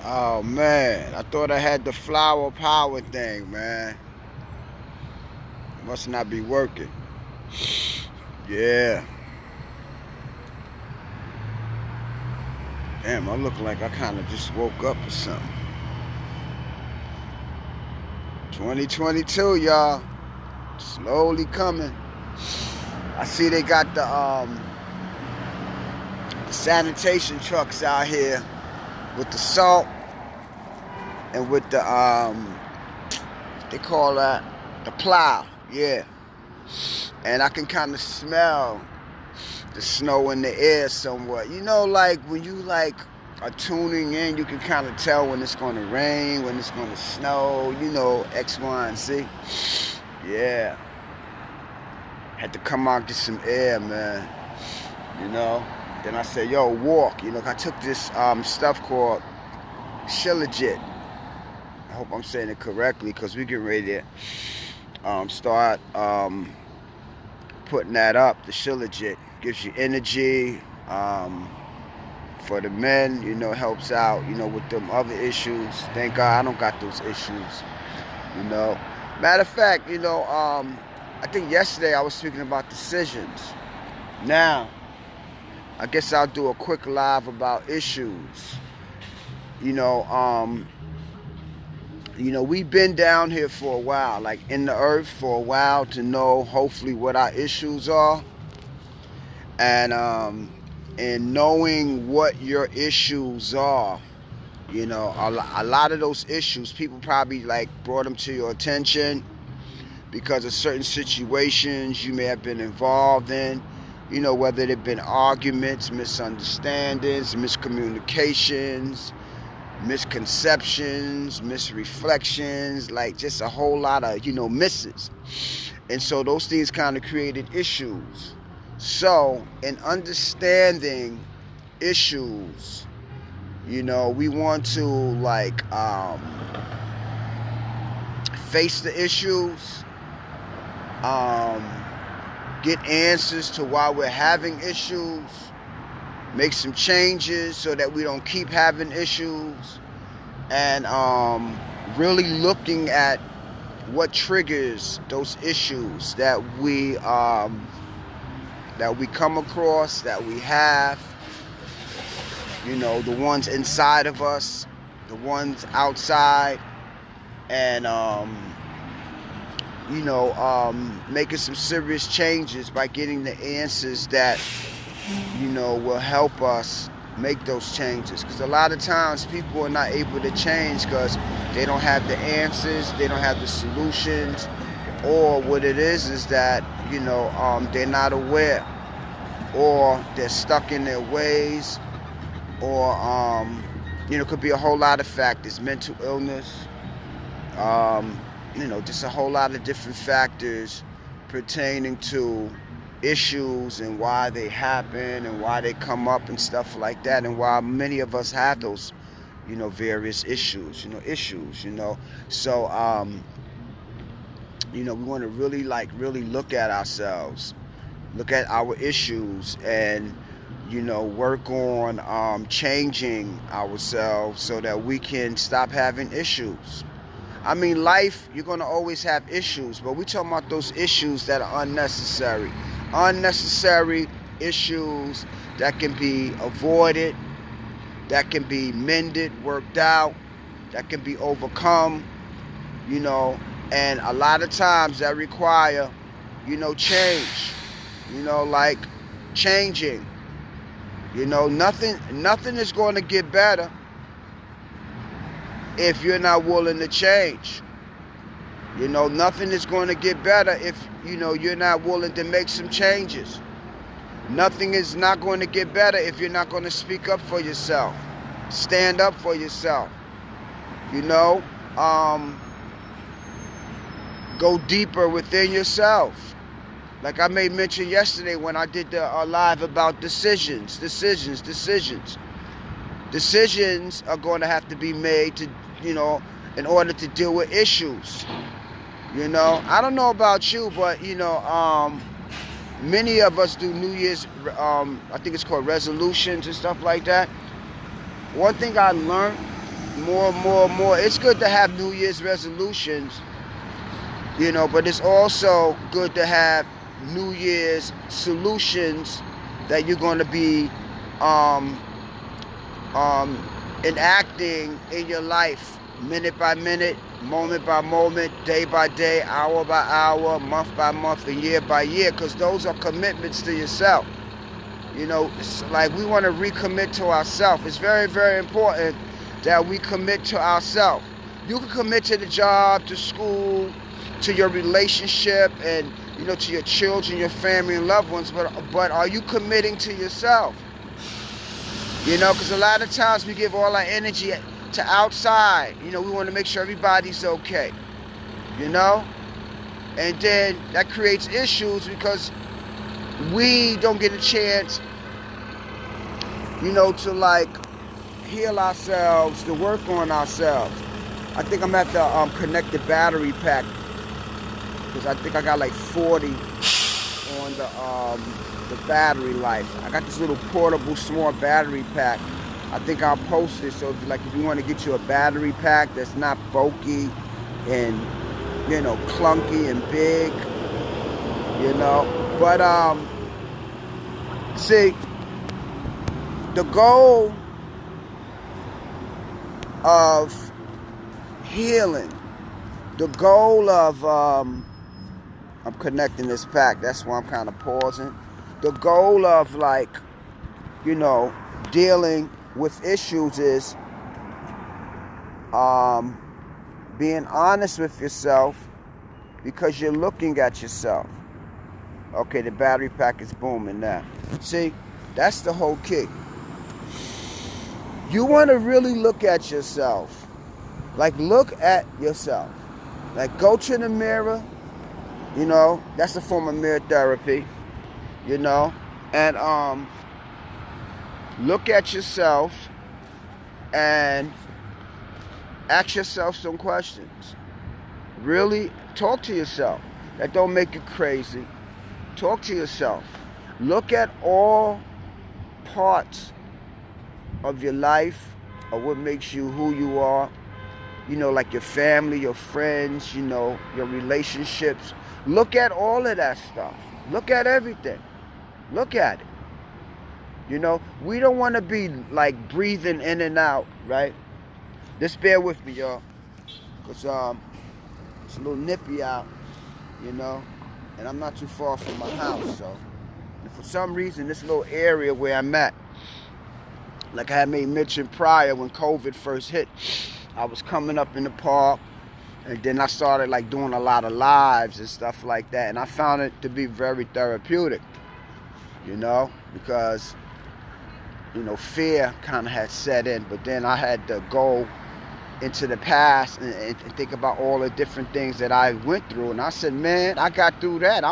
Oh man, I thought I had the flower power thing, man. Must not be working. Yeah. Damn, I look like I kind of just woke up or something. 2022, y'all. Slowly coming. I see they got the sanitation trucks out here with the salt and with the they call that the plow. Yeah. And I can kind of smell the snow in the air somewhat. You know, like when you like are tuning in, you can kind of tell when it's going to rain, when it's going to snow, you know, X, Y, and Z. Yeah. Had to come out and get some air, man. You know. Then I said, yo, walk. You know, I took this stuff called Shilajit. I hope I'm saying it correctly because we get ready to start putting that up. The Shilajit gives you energy. For the men, you know, helps out, you know, with them other issues. Thank God I don't got those issues, you know. Matter of fact, you know, I think yesterday I was speaking about decisions. Now, I guess I'll do a quick live about issues. You know, we've been down here for a while, like in the earth for a while to know hopefully what our issues are. And knowing what your issues are, you know, a lot of those issues, people probably like brought them to your attention because of certain situations you may have been involved in, you know, whether they've been arguments, misunderstandings, miscommunications, misconceptions, misreflections, like just a whole lot of, you know, misses. And so those things kind of created issues. So, in understanding issues, you know, we want to like face the issues, get answers to why we're having issues, make some changes so that we don't keep having issues, and really looking at what triggers those issues that we come across, that we have, you know, the ones inside of us, the ones outside, and, you know, making some serious changes by getting the answers that, you know, will help us make those changes. Because a lot of times people are not able to change because they don't have the answers, they don't have the solutions, or what it is that, you know, they're not aware, or they're stuck in their ways, or you know, could be a whole lot of factors, mental illness, you know, just a whole lot of different factors pertaining to issues and why they happen and why they come up and stuff like that, and why many of us have those, you know, various issues, you know. So you know, we want to really look at ourselves, look at our issues, and, you know, work on changing ourselves so that we can stop having issues. I mean, life, you're going to always have issues, but we're talking about those issues that are unnecessary. Unnecessary issues that can be avoided, that can be mended, worked out, that can be overcome, you know. And a lot of times that require, you know, change, you know, like changing. You know, nothing is going to get better if you're not willing to change. You know, nothing is going to get better if, you know, you're not willing to make some changes. Nothing is not going to get better if you're not going to speak up for yourself, stand up for yourself, you know, go deeper within yourself. Like I made mention yesterday when I did the live about decisions. Decisions are going to have to be made to, you know, in order to deal with issues. You know, I don't know about you, but, you know, many of us do New Year's, I think it's called resolutions and stuff like that. One thing I learned more. It's good to have New Year's resolutions, but it's also good to have New Year's solutions that you're going to be enacting in your life, minute by minute, moment by moment, day by day, hour by hour, month by month, and year by year, because those are commitments to yourself. It's like we want to recommit to ourselves. It's very, very important that we commit to ourselves. You can commit to the job, to school, to your relationship, and to your children, your family, and loved ones, but are you committing to yourself? Because a lot of times we give all our energy to outside. We want to make sure everybody's okay. And then that creates issues because we don't get a chance, to like heal ourselves, to work on ourselves. I think I'm at the connected battery pack because I think I got like 40 on the battery life. I got this little portable small battery pack. I think I'll post it, so if you want to get you a battery pack that's not bulky and clunky and big, but see, the goal of healing, the goal of I'm connecting this pack, that's why I'm kind of pausing. The goal of dealing with issues is being honest with yourself, because you're looking at yourself. Okay, the battery pack is booming now. See, that's the whole key. You want to really look at yourself. Look at yourself. Go to the mirror. That's a form of mirror therapy. And look at yourself and ask yourself some questions. Really talk to yourself. That don't make you crazy. Talk to yourself. Look at all parts of your life, of what makes you who you are. Like your family, your friends, your relationships. Look at all of that stuff. Look at everything. Look at it. We don't want to be breathing in and out, right? Just bear with me, y'all. Because it's a little nippy out, and I'm not too far from my house, so. And for some reason, this little area where I'm at, like I had made mention prior when COVID first hit, I was coming up in the park, and then I started doing a lot of lives and stuff like that, and I found it to be very therapeutic, because, fear kind of had set in, but then I had to go into the past and think about all the different things that I went through, and I said, man, I got through that.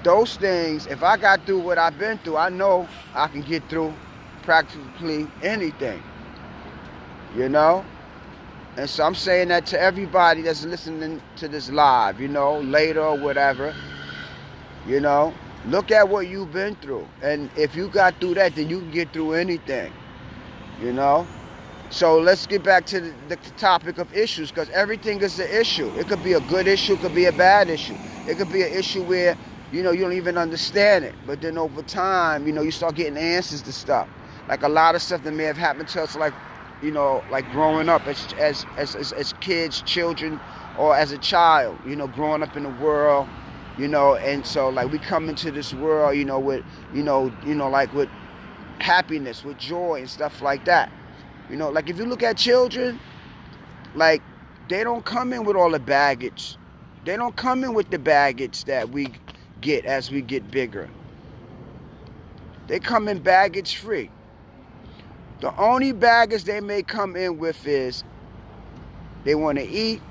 Those things, if I got through what I've been through, I know I can get through practically anything. And so I'm saying that to everybody that's listening to this live, later or whatever, look at what you've been through. And if you got through that, then you can get through anything, So let's get back to the topic of issues, because everything is an issue. It could be a good issue, it could be a bad issue. It could be an issue where, you don't even understand it. But then over time, you start getting answers to stuff. A lot of stuff that may have happened to us, growing up as kids, children, or as a child, growing up in the world, and so we come into this world, with, with happiness, with joy and stuff like that. If you look at children, they don't come in with all the baggage. They don't come in with the baggage that we get as we get bigger. They come in baggage free. The only baggage they may come in with is they want to eat,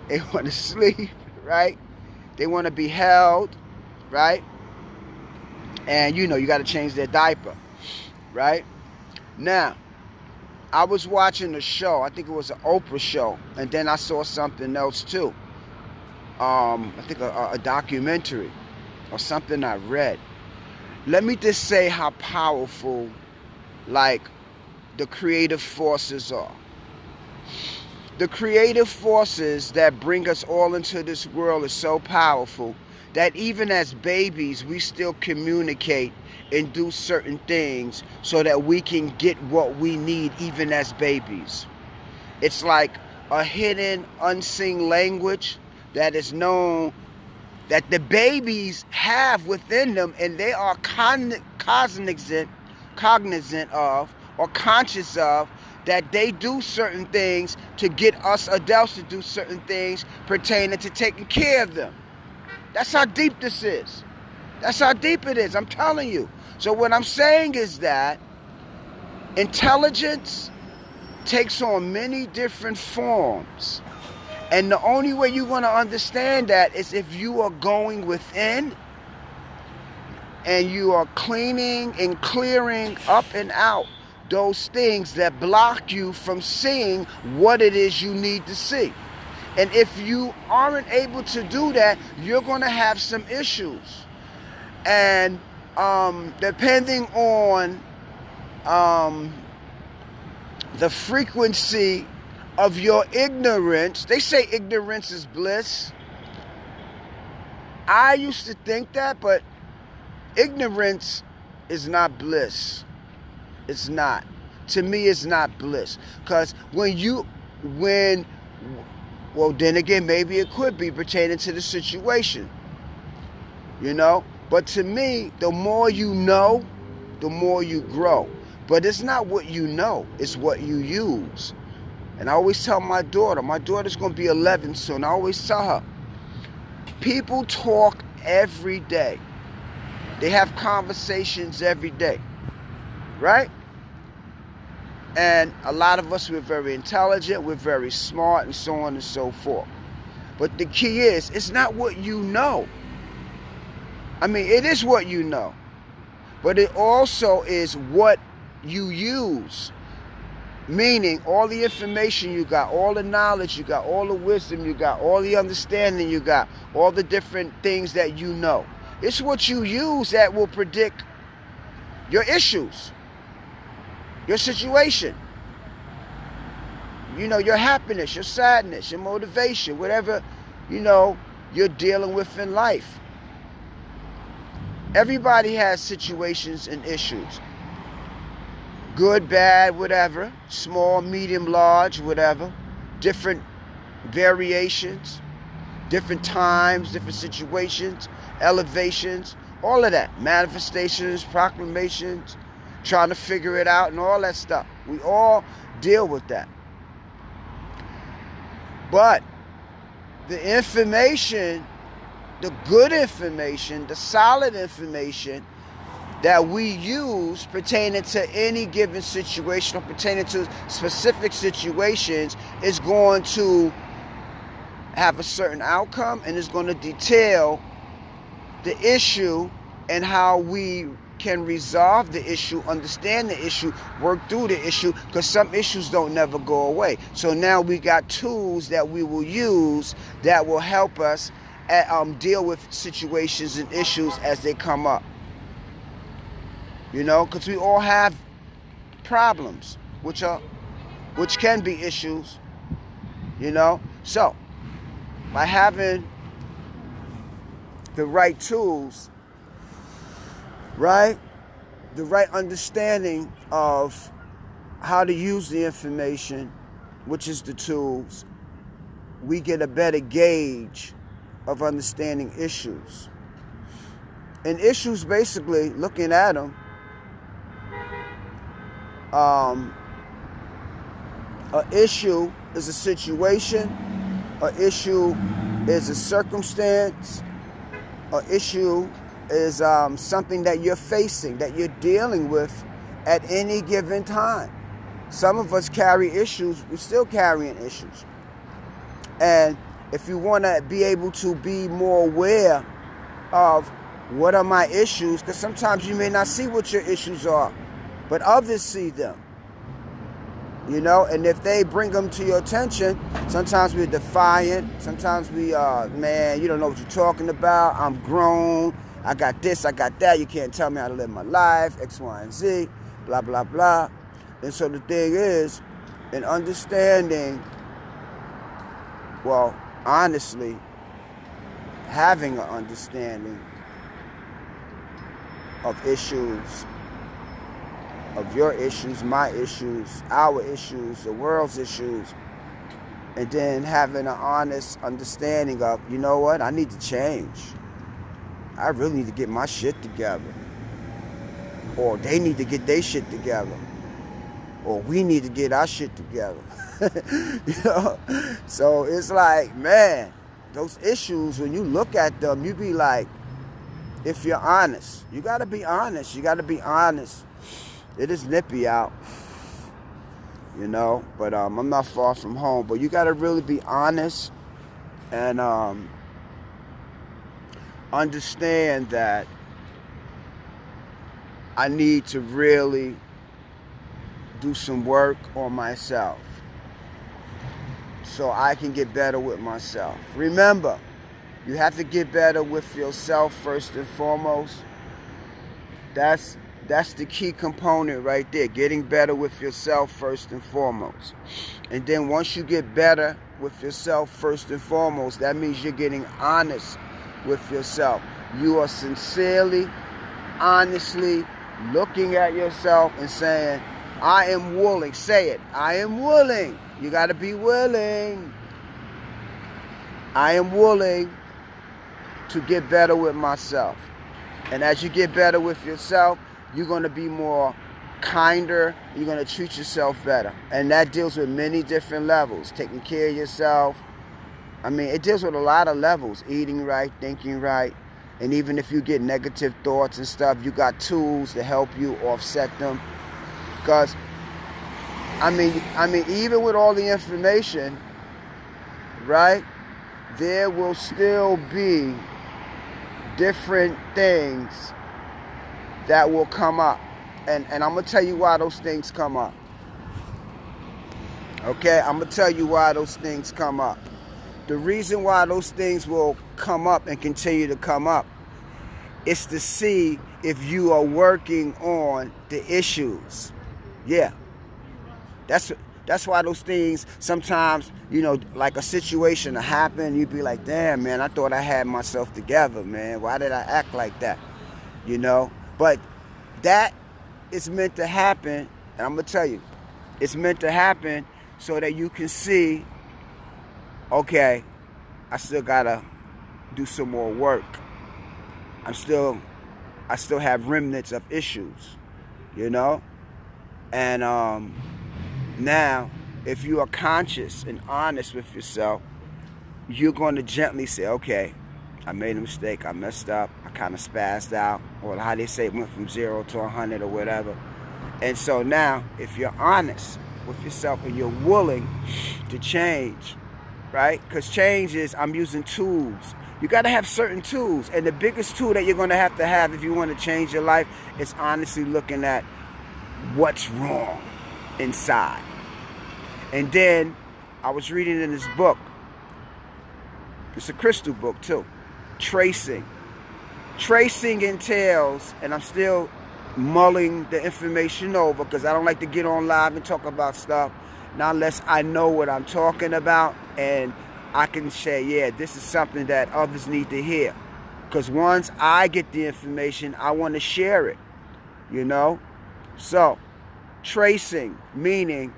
they want to sleep, right? They want to be held, right? And you got to change their diaper, right? Now, I was watching a show, I think it was an Oprah show, and then I saw something else too. I think a documentary or something I read. Let me just say how powerful, the creative forces are. The creative forces that bring us all into this world is so powerful that even as babies, we still communicate and do certain things so that we can get what we need even as babies. It's like a hidden, unseen language that is known, that the babies have within them, and they are cognizant of or conscious of, that they do certain things to get us adults to do certain things pertaining to taking care of them. That's how deep this is. That's how deep it is, I'm telling you. So what I'm saying is that intelligence takes on many different forms. And the only way you're going to understand that is if you are going within and you are cleaning and clearing up and out those things that block you from seeing what it is you need to see. And if you aren't able to do that, you're going to have some issues. And depending on the frequency of your ignorance, they say ignorance is bliss. I used to think that, but ignorance is not bliss. It's not. To me, it's not bliss. Because then again, maybe it could be pertaining to the situation. You know? But to me, the more you know, the more you grow. But it's not what you know, it's what you use. And I always tell my daughter's going to be 11 soon. I always tell her, people talk every day. They have conversations every day. Right? And a lot of us, we're very intelligent, we're very smart, and so on and so forth. But the key is, it's not what you know. I mean, it is what you know. But it also is what you use. Meaning, all the information you got, all the knowledge you got, all the wisdom you got, all the understanding you got, all the different things that you know. It's what you use that will predict your issues. Your situation, you know, your happiness, your sadness, your motivation, whatever, you know, you're dealing with in life. Everybody has situations and issues. Good, bad, whatever. Small, medium, large, whatever. Different variations, different times, different situations, elevations, all of that. Manifestations, proclamations, trying to figure it out and all that stuff. We all deal with that. But the information, the good information, the solid information that we use pertaining to any given situation or pertaining to specific situations is going to have a certain outcome, and is going to detail the issue and how we can resolve the issue, understand the issue, work through the issue, because some issues don't never go away. So now we got tools that we will use that will help us deal with situations and issues as they come up. You know, because we all have problems, which can be issues. You know, so by having the right tools, right? The right understanding of how to use the information, which is the tools, we get a better gauge of understanding issues. And issues, basically, looking at them, an issue is a situation, an issue is a circumstance, an issue is something that you're facing, that you're dealing with at any given time. Some of us carry issues, we're still carrying issues. And if you want to be able to be more aware of what are my issues, because sometimes you may not see what your issues are, but others see them. You know, and if they bring them to your attention, sometimes we're defiant, sometimes we man, you don't know what you're talking about, I'm grown, I got this, I got that, you can't tell me how to live my life, X, Y, and Z, blah, blah, blah. And so the thing is, And understanding, well, honestly, having an understanding of issues, of your issues, my issues, our issues, the world's issues, and then having an honest understanding of, you know what, I need to change. I really need to get my shit together. Or they need to get their shit together. Or we need to get our shit together. You know? So it's like, man, those issues, when you look at them, you be like, if you're honest, you got to be honest. You got to be honest. It is nippy out, you know, but I'm not far from home. But you got to really be honest and understand that I need to really do some work on myself so I can get better with myself. Remember, you have to get better with yourself first and foremost. That's the key component right there, getting better with yourself first and foremost. And then once you get better with yourself first and foremost, that means you're getting honest with yourself. You are sincerely, honestly looking at yourself and saying, I am willing. Say it. I am willing. You got to be willing. I am willing to get better with myself. And as you get better with yourself, you're going to be more kinder. You're going to treat yourself better. And that deals with many different levels. Taking care of yourself. I mean, it deals with a lot of levels. Eating right, thinking right. And even if you get negative thoughts and stuff, you got tools to help you offset them. Because, I mean, even with all the information, right, there will still be different things that will come up. And I'm going to tell you why those things come up. Okay? I'm going to tell you why those things come up. The reason why those things will come up and continue to come up is to see if you are working on the issues. Yeah. That's why those things sometimes, you know, like a situation will happen, you'd be like, damn, man, I thought I had myself together, man. Why did I act like that? You know? But that is meant to happen, and I'm going to tell you, it's meant to happen so that you can see, okay, I still got to do some more work. I still have remnants of issues, you know? And now, if you are conscious and honest with yourself, you're going to gently say, okay, I made a mistake, I messed up, I kind of spazzed out, or how they say it went from 0 to 100 or whatever. And so now, if you're honest with yourself and you're willing to change, right? Because change is, I'm using tools. You got to have certain tools. And the biggest tool that you're going to have if you want to change your life is honestly looking at what's wrong inside. And then I was reading in this book. It's a crystal book too. Tracing. Tracing entails, and I'm still mulling the information over because I don't like to get on live and talk about stuff not unless I know what I'm talking about and I can say, yeah, this is something that others need to hear. Because once I get the information, I want to share it, you know? So, tracing, meaning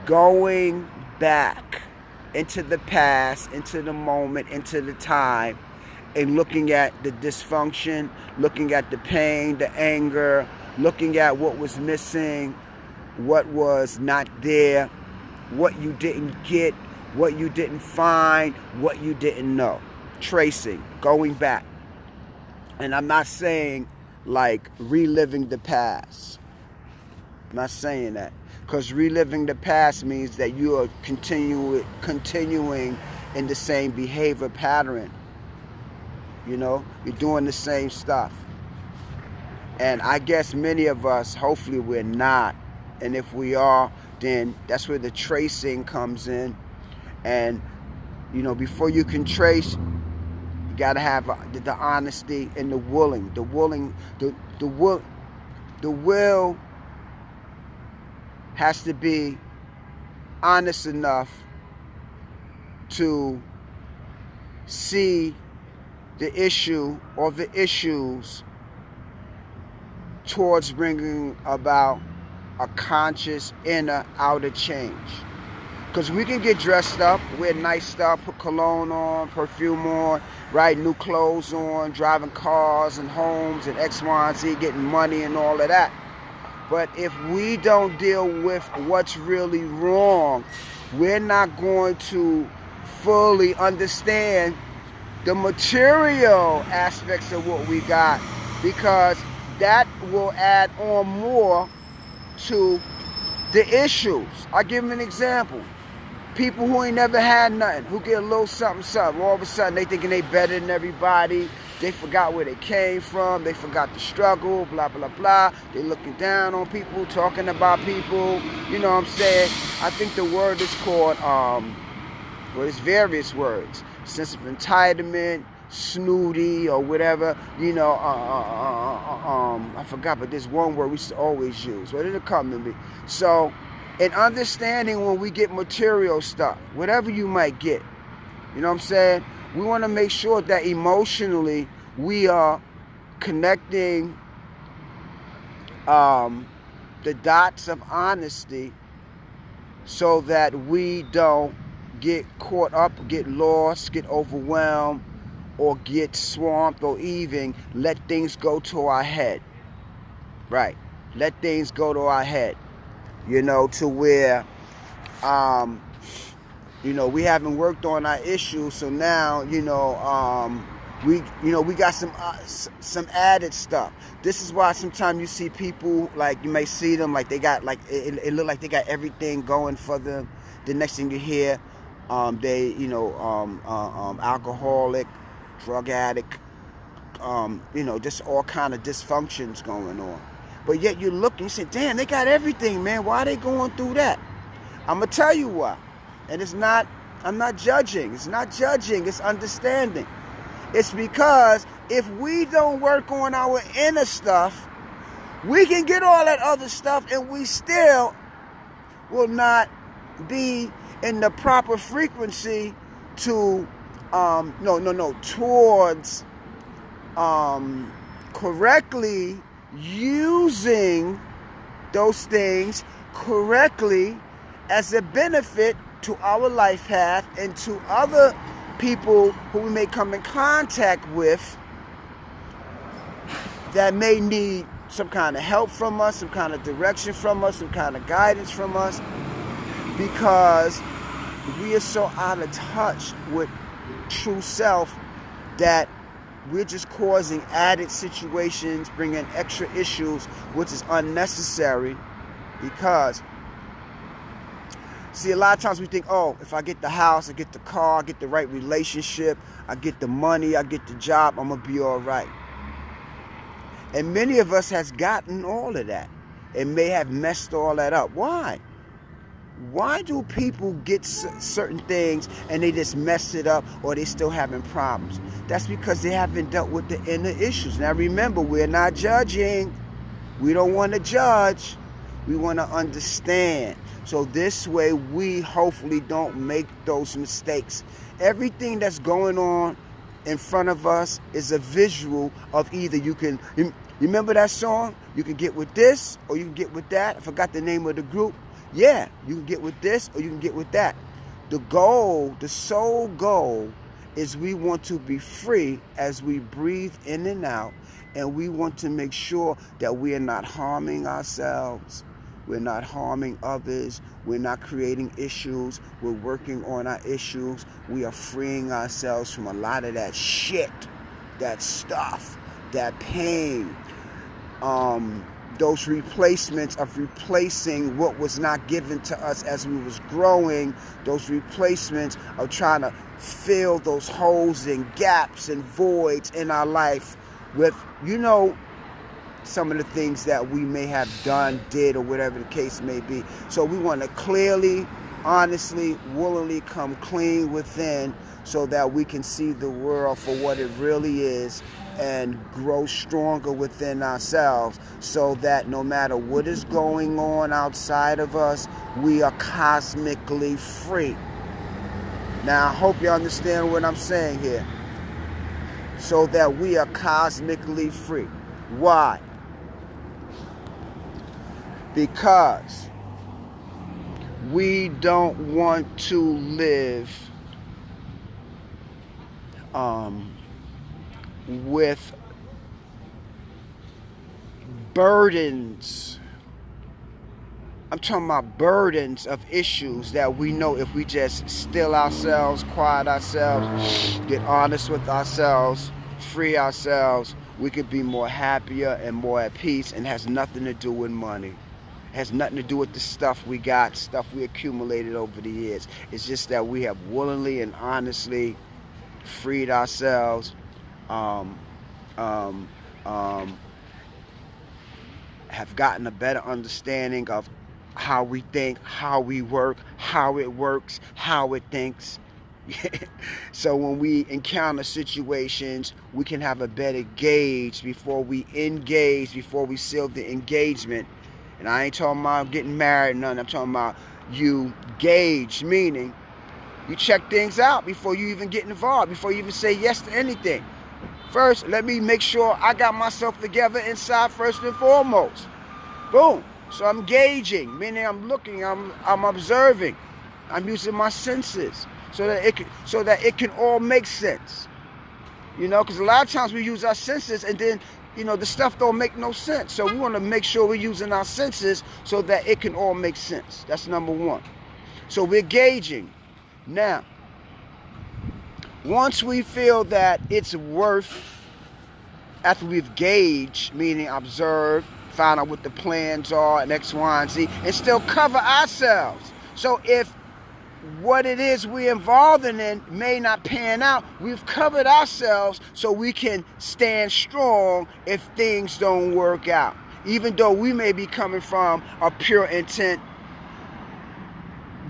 going back into the past, into the moment, into the time, and looking at the dysfunction, looking at the pain, the anger, looking at what was missing, what was not there, what you didn't get, what you didn't find, what you didn't know. Tracing, going back. And I'm not saying like reliving the past. I'm not saying that. Because reliving the past means that you are continuing in the same behavior pattern. You know, you're doing the same stuff. And I guess many of us, hopefully we're not. And if we are, then that's where the tracing comes in. And, you know, before you can trace, you got to have the honesty and the willing. The will has to be honest enough to see the issue or the issues towards bringing about a conscious inner outer change. Because we can get dressed up, wear nice stuff, put cologne on, perfume on, right, new clothes on, driving cars and homes and X, Y, and Z, getting money and all of that. But if we don't deal with what's really wrong, we're not going to fully understand the material aspects of what we got, because that will add on more to the issues. I'll give them an example. People who ain't never had nothing, who get a little something, all of a sudden they thinking they better than everybody. They forgot where they came from. They forgot the struggle, blah, blah, blah. They looking down on people, talking about people. You know what I'm saying? I think the word is called, well, it's various words. Sense of entitlement, snooty, or whatever. You know, I forgot, but there's one word we used to always use. But it'll come to me. So, in understanding when we get material stuff, whatever you might get, you know what I'm saying? We want to make sure that emotionally we are connecting the dots of honesty so that we don't get caught up, get lost, get overwhelmed, or get swamped, or even let things go to our head. Right. Let things go to our head. You know, to where, you know, we haven't worked on our issues, so now, you know, we got some added stuff. This is why sometimes you see people, like, you may see them, like, they got, like, it look like they got everything going for them. The next thing you hear, they, you know, alcoholic, drug addict, you know, just all kind of dysfunctions going on. But yet you look and you say, damn, they got everything, man. Why are they going through that? I'm going to tell you why. And it's not, I'm not judging. It's not judging. It's understanding. It's because if we don't work on our inner stuff, we can get all that other stuff and we still will not be in the proper frequency to, towards correctly using those things correctly as a benefit to our life path and to other people who we may come in contact with that may need some kind of help from us, some kind of direction from us, some kind of guidance from us, because we are so out of touch with true self that we're just causing added situations, bringing extra issues, which is unnecessary. Because, see, a lot of times we think, oh, if I get the house, I get the car, I get the right relationship, I get the money, I get the job, I'm going to be all right. And many of us has gotten all of that and may have messed all that up. Why? Why do people get certain things and they just mess it up, or they still having problems? That's because they haven't dealt with the inner issues. Now remember, we're not judging. We don't want to judge. We want to understand. So this way we hopefully don't make those mistakes. Everything that's going on in front of us is a visual of either you remember that song? You can get with this or you can get with that. I forgot the name of the group. Yeah, you can get with this or you can get with that. The goal, the sole goal, is we want to be free as we breathe in and out, and we want to make sure that we are not harming ourselves, we're not harming others, we're not creating issues, we're working on our issues, we are freeing ourselves from a lot of that shit, that stuff, that pain, those replacements of replacing what was not given to us as we was growing, those replacements of trying to fill those holes and gaps and voids in our life with, you know, some of the things that we may have done, did, or whatever the case may be. So we want to clearly, honestly, willingly come clean within so that we can see the world for what it really is and grow stronger within ourselves, so that no matter what is going on outside of us, we are cosmically free. Now, I hope you understand what I'm saying here. So that we are cosmically free. Why? Because we don't want to live with burdens. I'm talking about burdens of issues that we know if we just still ourselves, quiet ourselves, get honest with ourselves, free ourselves, we could be more happier and more at peace, and has nothing to do with money. It has nothing to do with the stuff we got, stuff we accumulated over the years. It's just that we have willingly and honestly freed ourselves, have gotten a better understanding of how we think, how we work, how it works, how it thinks. So when we encounter situations, we can have a better gauge before we engage, before we seal the engagement. And I ain't talking about getting married, none. I'm talking about you gauge, meaning you check things out before you even get involved, before you even say yes to anything. First, let me make sure I got myself together inside first and foremost. Boom. So I'm gauging, meaning I'm looking, I'm observing, I'm using my senses so that it can all make sense. You know, because a lot of times we use our senses and then, you know, the stuff don't make no sense. So we want to make sure we're using our senses so that it can all make sense. That's number one. So we're gauging. Now, once we feel that it's worth, after we've gauged, meaning observed, find out what the plans are and X, Y, and Z, and still cover ourselves. So if what it is we're involved in may not pan out, we've covered ourselves so we can stand strong if things don't work out. Even though we may be coming from a pure intent,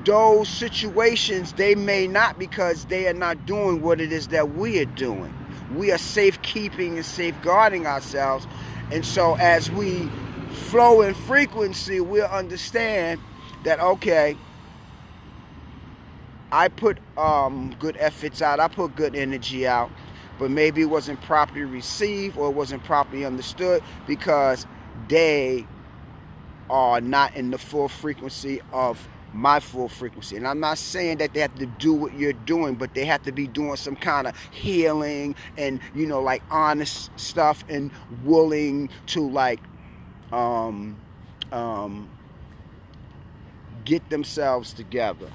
those situations, they may not, because they are not doing what it is that we are doing. We are safekeeping and safeguarding ourselves. And so as we flow in frequency, we'll understand that, okay, I put good efforts out, I put good energy out, but maybe it wasn't properly received or it wasn't properly understood because they are not in the full frequency of my full frequency. And I'm not saying that they have to do what you're doing, but they have to be doing some kind of healing and, you know, like honest stuff and willing to like get themselves together.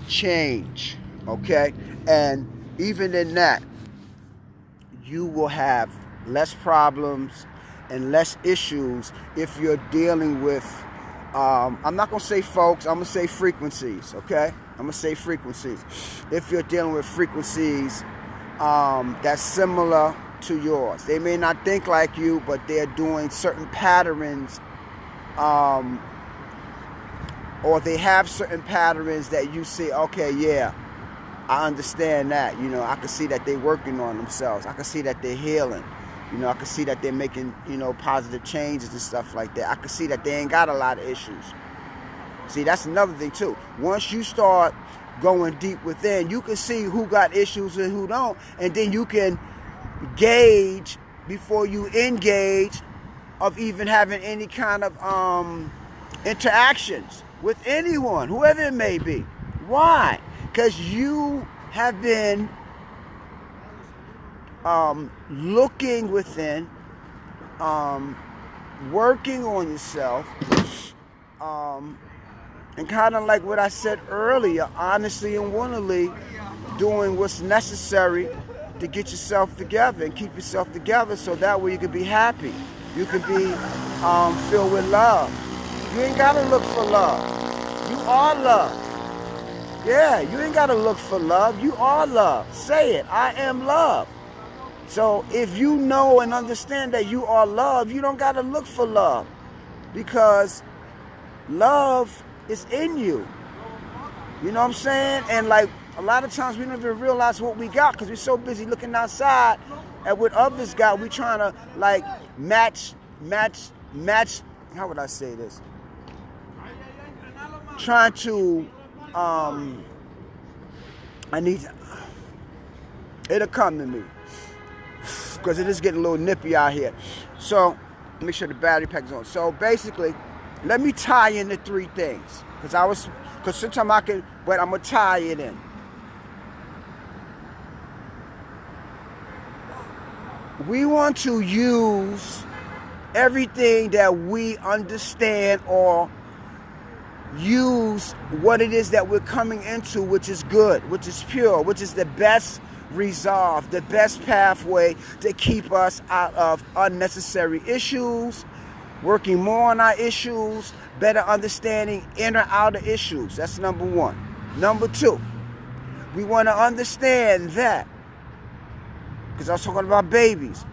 Change, okay? And even in that, you will have less problems and less issues if you're dealing with, I'm not going to say folks, I'm going to say frequencies, okay? I'm going to say frequencies. If you're dealing with frequencies that's similar to yours. They may not think like you, but they're doing certain patterns, or they have certain patterns that you say, okay, yeah, I understand that. You know, I can see that they're working on themselves. I can see that they're healing. You know, I can see that they're making, you know, positive changes and stuff like that. I can see that they ain't got a lot of issues. See, that's another thing too. Once you start going deep within, you can see who got issues and who don't, and then you can gauge before you engage of even having any kind of interactions with anyone, whoever it may be. Why? Because you have been looking within, working on yourself, and kind of like what I said earlier, honestly and willingly doing what's necessary to get yourself together and keep yourself together, so that way you can be happy. You can be filled with love. You ain't got to look for love. You are love. Yeah, you ain't got to look for love. You are love. Say it. I am love. So if you know and understand that you are love, you don't got to look for love, because love is in you. You know what I'm saying? And like a lot of times we don't even realize what we got because we're so busy looking outside at what others got. We trying to like match. How would I say this? Trying to, it'll come to me because it is getting a little nippy out here. So make sure the battery pack is on. So basically, let me tie in the three things because sometimes I can, but I'm gonna tie it in. We want to use everything that we understand or use what it is that we're coming into, which is good, which is pure, which is the best resolve, the best pathway to keep us out of unnecessary issues, working more on our issues, better understanding inner outer issues. That's number one. Number two, we want to understand that, because I was talking about babies.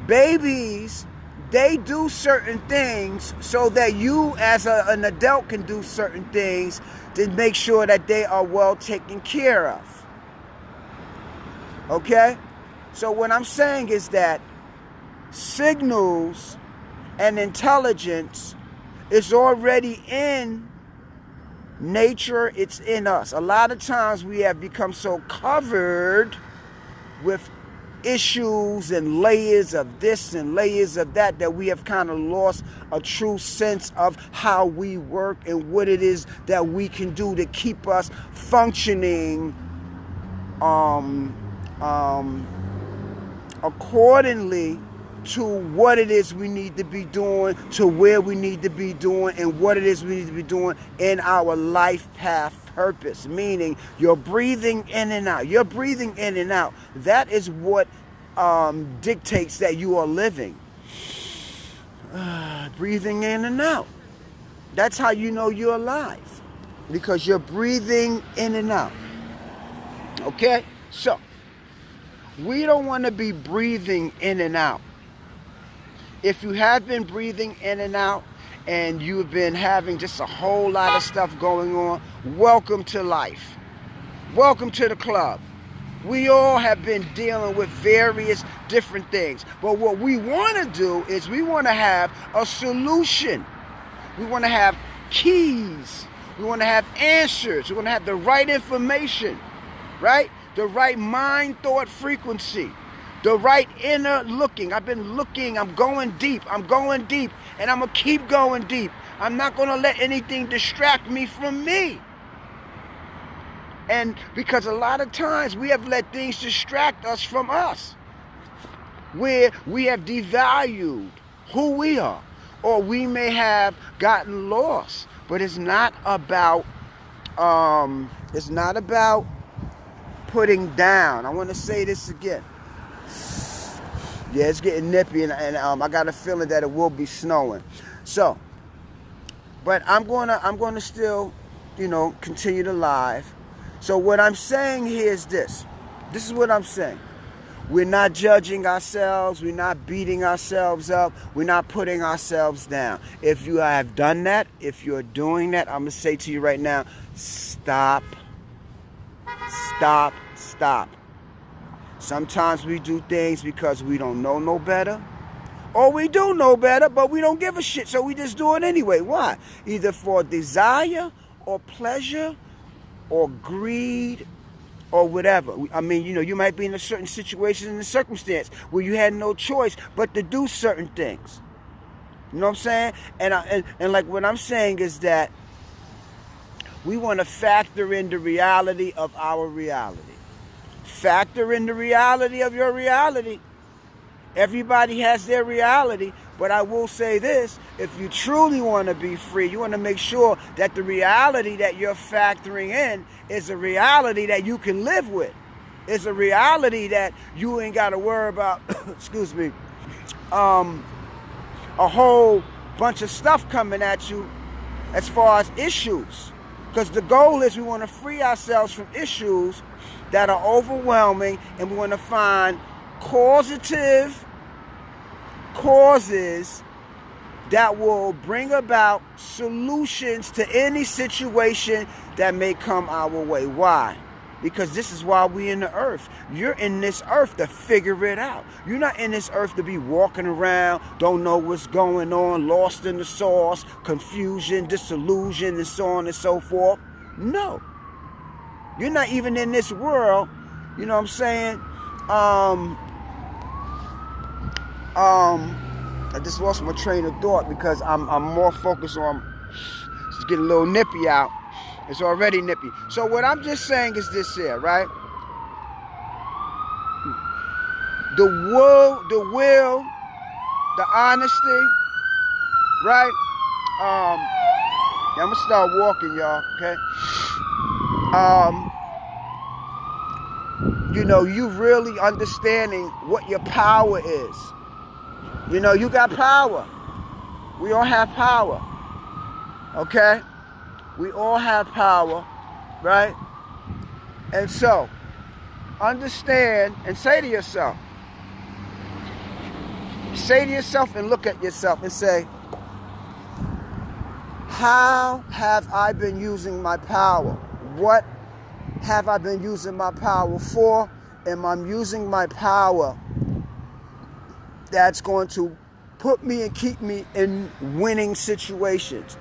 Babies, they do certain things so that you as an adult can do certain things to make sure that they are well taken care of. Okay? So what I'm saying is that signals and intelligence is already in nature. It's in us. A lot of times we have become so covered with issues and layers of this and layers of that that we have kind of lost a true sense of how we work and what it is that we can do to keep us functioning accordingly to what it is we need to be doing, to where we need to be doing, and what it is we need to be doing in our life path purpose. Meaning you're breathing in and out. You're breathing in and out. That is what dictates that you are living. Breathing in and out. That's how you know you're alive. Because you're breathing in and out. Okay? So, we don't want to be breathing in and out. If you have been breathing in and out and you've been having just a whole lot of stuff going on, welcome to life. Welcome to the club. We all have been dealing with various different things. But what we want to do is we want to have a solution. We want to have keys. We want to have answers. We want to have the right information, right? The right mind thought frequency. The right inner looking. I've been looking. I'm going deep. And I'm going to keep going deep. I'm not going to let anything distract me from me. And because a lot of times we have let things distract us from us. Where we have devalued who we are. Or we may have gotten lost. But it's not about putting down. I want to say this again. Yeah, it's getting nippy, and I got a feeling that it will be snowing. So, but I'm gonna still, continue to live. So what I'm saying here is this. This is what I'm saying. We're not judging ourselves. We're not beating ourselves up. We're not putting ourselves down. If you have done that, if you're doing that, I'm gonna say to you right now, stop. Stop. Stop. Sometimes we do things because we don't know no better. Or we do know better, but we don't give a shit, so we just do it anyway. Why? Either for desire or pleasure or greed or whatever. I mean, you might be in a certain situation and circumstance where you had no choice but to do certain things. You know what I'm saying? And like what I'm saying is that we want to factor in the reality of our reality. Factor in the reality of your reality. Everybody has their reality, but I will say this, if you truly want to be free, you want to make sure that the reality that you're factoring in is a reality that you can live with. It's a reality that you ain't got to worry about, excuse me, a whole bunch of stuff coming at you as far as issues. Because the goal is we want to free ourselves from issues that are overwhelming, and we want to find causative causes that will bring about solutions to any situation that may come our way. Why? Because this is why we in the earth. You're in this earth to figure it out. You're not in this earth to be walking around, don't know what's going on, lost in the sauce, confusion, disillusion, and so on and so forth. No. You're not even in this world, you know what I'm saying? I just lost my train of thought because I'm more focused on just getting a little nippy out. It's already nippy. So what I'm just saying is this here, right? The will, the honesty, right? Yeah, I'm gonna start walking, y'all, okay? You know, you really understanding what your power is. You know, you got power. We all have power, okay? We all have power, right? And so, understand and say to yourself and look at yourself and say, how have I been using my power? What have I been using my power for? Am I using my power that's going to put me and keep me in winning situations?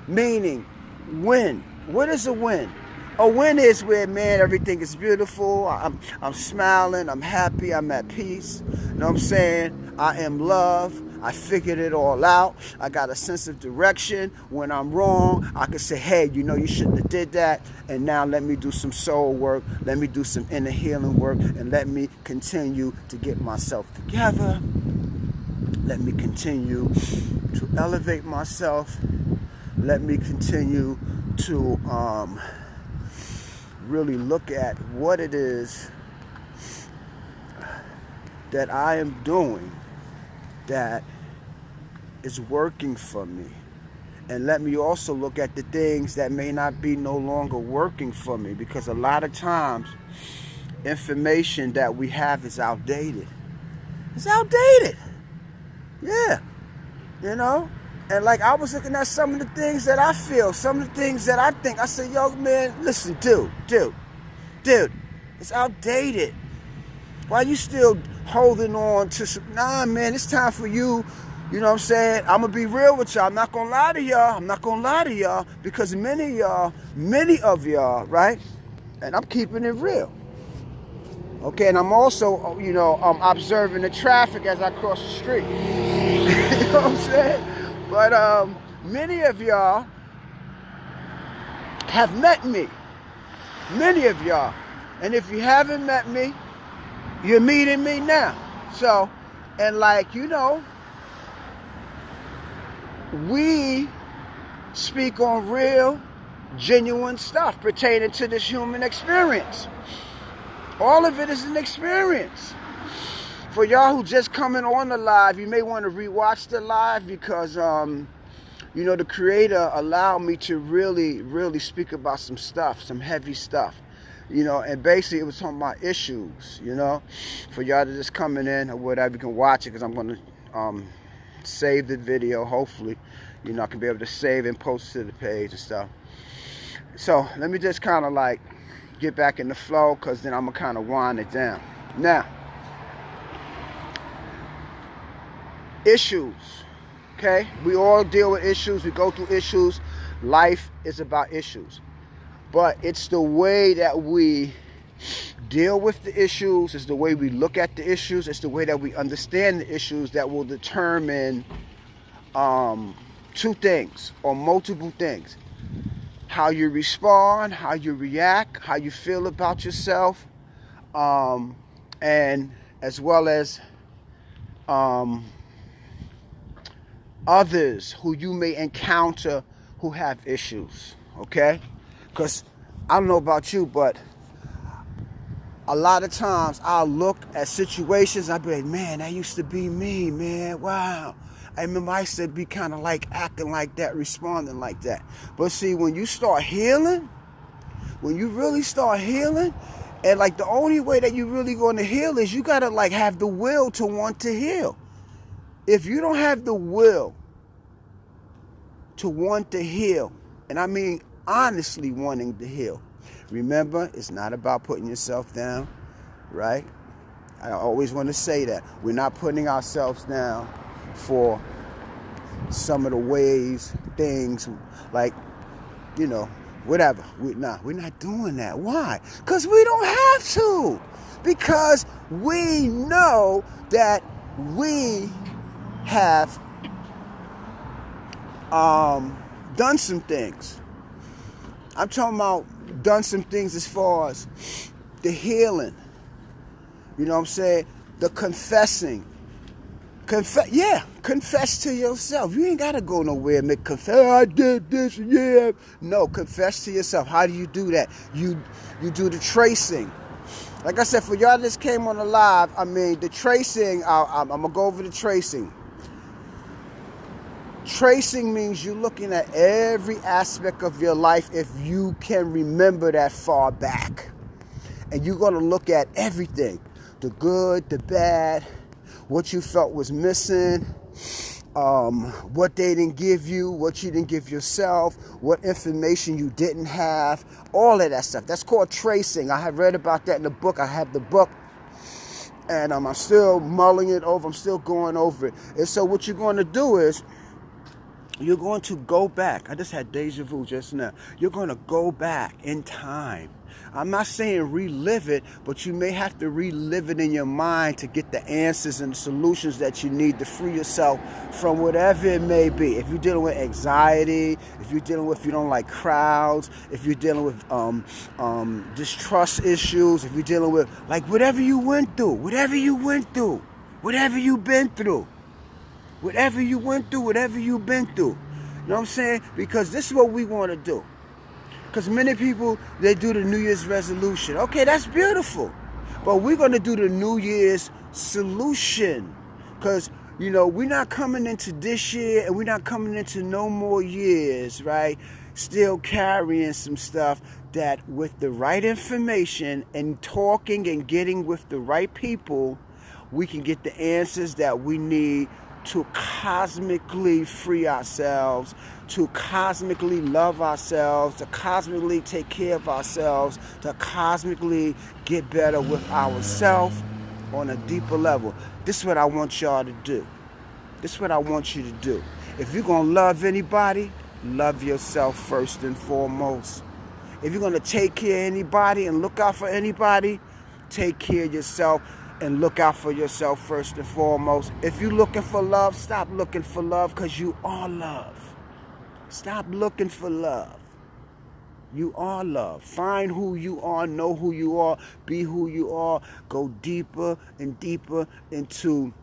Meaning, win. What is a win? A win is where, man, everything is beautiful. I'm smiling. I'm happy. I'm at peace. You know what I'm saying? I am love. I figured it all out. I got a sense of direction. When I'm wrong, I can say, hey, you know, you shouldn't have did that. And now let me do some soul work. Let me do some inner healing work. And let me continue to get myself together. Let me continue to elevate myself. Let me continue to really look at what it is that I am doing that is working for me. And let me also look at the things that may not be no longer working for me, because a lot of times information that we have is outdated. It's outdated. Yeah. You know? And like I was looking at some of the things that I feel, some of the things that I think. I said, yo, man, listen, dude, it's outdated. Why you still holding on to some? Nah, man, it's time for you. You know what I'm saying? I'm going to be real with y'all. I'm not going to lie to y'all. Because many of y'all, right? And I'm keeping it real. Okay, and I'm also, you know, observing the traffic as I cross the street. You know what I'm saying? But many of y'all have met me. Many of y'all. And if you haven't met me, you're meeting me now. So, and like, you know, we speak on real, genuine stuff pertaining to this human experience. All of it is an experience. For y'all who just coming on the live, you may want to rewatch the live because, you know, the creator allowed me to really speak about some stuff, some heavy stuff, you know, and basically it was talking about issues, you know. For y'all to just coming in or whatever, you can watch it because I'm going to save the video, hopefully. You know, I can be able to save and post to the page and stuff. So let me just kind of like get back in the flow because then I'm going to kind of wind it down. Now, issues, okay? We all deal with issues. We go through issues. Life is about issues. But it's the way that we deal with the issues. It's the way we look at the issues. It's the way that we understand the issues that will determine two things or multiple things. How you respond, how you react, how you feel about yourself, and as well as others who you may encounter who have issues, okay? Because I don't know about you, but a lot of times I'll look at situations, I'll be like, man, that used to be me, man, wow. I remember I used to be kind of like acting like that, responding like that. But see, when you start healing, when you really start healing, and like the only way that you're really going to heal is you got to like have the will to want to heal. If you don't have the will to want to heal, and I mean honestly wanting to heal, Remember, it's not about putting yourself down, right? I always want to say that. We're not putting ourselves down for some of the ways, things, like, you know, whatever. We're not doing that. Why? Because we don't have to. Because we know that we have done some things. I'm talking about done some things as far as the healing. You know what I'm saying? The confessing. Confess to yourself. You ain't got to go nowhere and make confess. I did this, yeah. No, confess to yourself. How do you do that? You do the tracing. Like I said, for y'all that came on the live, I mean, the tracing, I'm going to go over the tracing. Tracing means you're looking at every aspect of your life if you can remember that far back. And you're going to look at everything. The good, the bad, what you felt was missing, what they didn't give you, what you didn't give yourself, what information you didn't have, all of that stuff. That's called tracing. I have read about that in the book. I have the book, and I'm still mulling it over. I'm still going over it. And so what you're going to do is, you're going to go back. I just had deja vu just now. You're going to go back in time. I'm not saying relive it, but you may have to relive it in your mind to get the answers and the solutions that you need to free yourself from whatever it may be. If you're dealing with anxiety, if you're dealing with, you don't like crowds, if you're dealing with distrust issues, if you're dealing with, like, whatever you went through, whatever you've been through, whatever you've been through, whatever you've been through. You know what I'm saying? Because this is what we want to do. Because many people, they do the New Year's resolution. Okay, that's beautiful. But we're going to do the New Year's solution. Because, you know, we're not coming into this year and we're not coming into no more years, right? Still carrying some stuff that with the right information and talking and getting with the right people, we can get the answers that we need to cosmically free ourselves, to cosmically love ourselves, to cosmically take care of ourselves, to cosmically get better with ourselves on a deeper level. This is what I want y'all to do. This is what I want you to do. If you're going to love anybody, love yourself first and foremost. If you're going to take care of anybody and look out for anybody, take care of yourself and look out for yourself first and foremost. If you're looking for love, stop looking for love, because you are love. Stop looking for love. You are love. Find who you are, know who you are, be who you are. Go deeper and deeper into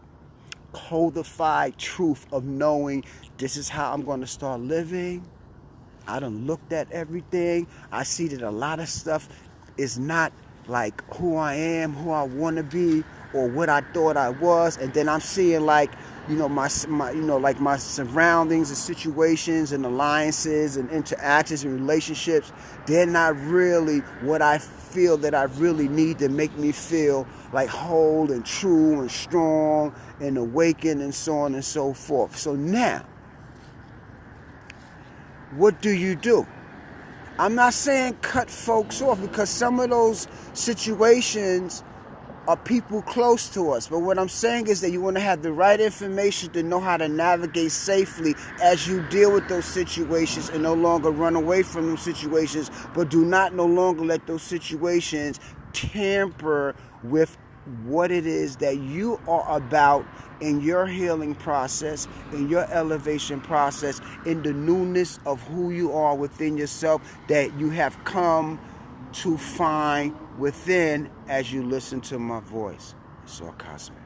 codified truth of knowing this is how I'm going to start living. I done looked at everything. I see that a lot of stuff is not like who I am, who I want to be, or what I thought I was. And then I'm seeing, like, you know, my surroundings and situations and alliances and interactions and relationships, they're not really what I feel that I really need to make me feel like whole and true and strong and awakened and so on and so forth. So now, what do? I'm not saying cut folks off, because some of those situations are people close to us. But what I'm saying is that you want to have the right information to know how to navigate safely as you deal with those situations, and no longer run away from those situations, but do not no longer let those situations tamper with what it is that you are about in your healing process, in your elevation process, in the newness of who you are within yourself that you have come to find within as you listen to my voice. It's all cosmic.